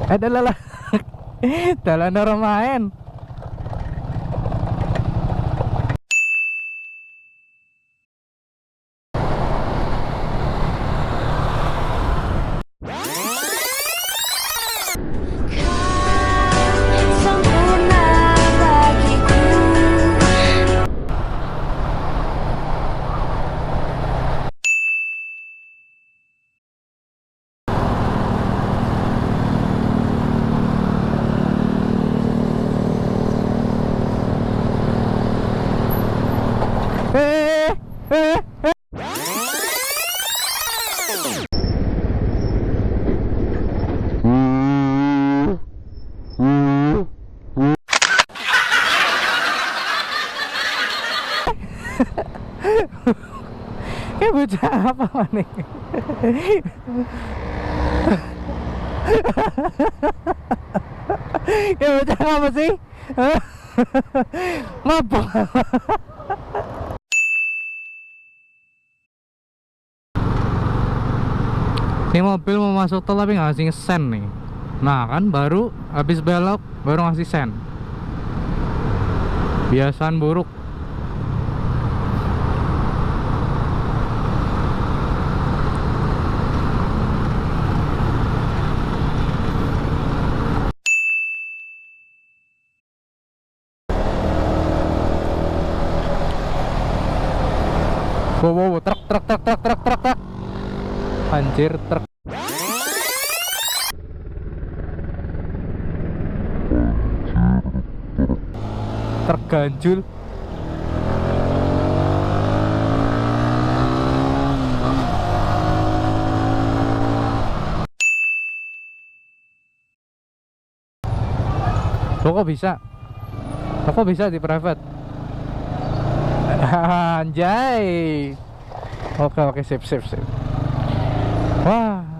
Adalah dalan orang main. Kayak bocah apa nih? Kayak bocah apa sih? Ngapa? Ini mobil mau masuk tol tapi nggak ngasih sen nih. Nah kan baru habis belok baru ngasih sen. Biasaan buruk. Wow, truk. Anjir, truk. Truk ganjul. Kok bisa? Kok bisa di private? Anjay. Oke, sip. Wah,